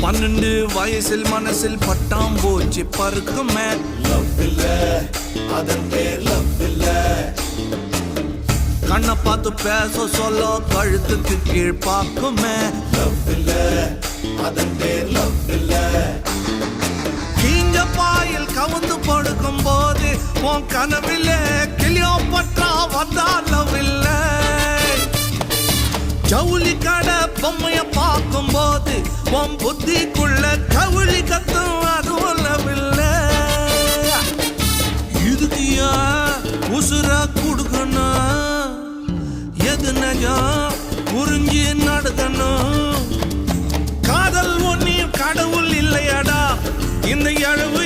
12 வயசில் மனசில் பட்டாம்பூச்சி பருக்குமே. லவ் இல்ல, அதன் பேர் லவ் இல்ல. கண்ணை பார்த்து பேச சொல்ல கழுத்துக்கு கீழ் பார்க்குமே. லவ் இல்ல, அதன் பேர் லவ் இல்ல. கீஞ்ச பாயில் கவுந்து படுக்கும் போது உன் கனவில்லை கிளியோபட்ரா வந்தா லவ் இல்லை. ஜவுளி கடை பொம்மைய பார்க்கும் போது உன் புத்திக்குள்ள கவுளி கத்தும் அதுவும் லவ் இல்லை. இதுக்கு உசுர கொடுக்கணும், எது நஜம் புரிஞ்சு நடக்கணும். காதல் ஒன்னியும் கடவுள் இல்லையாடா, இந்த எழுவு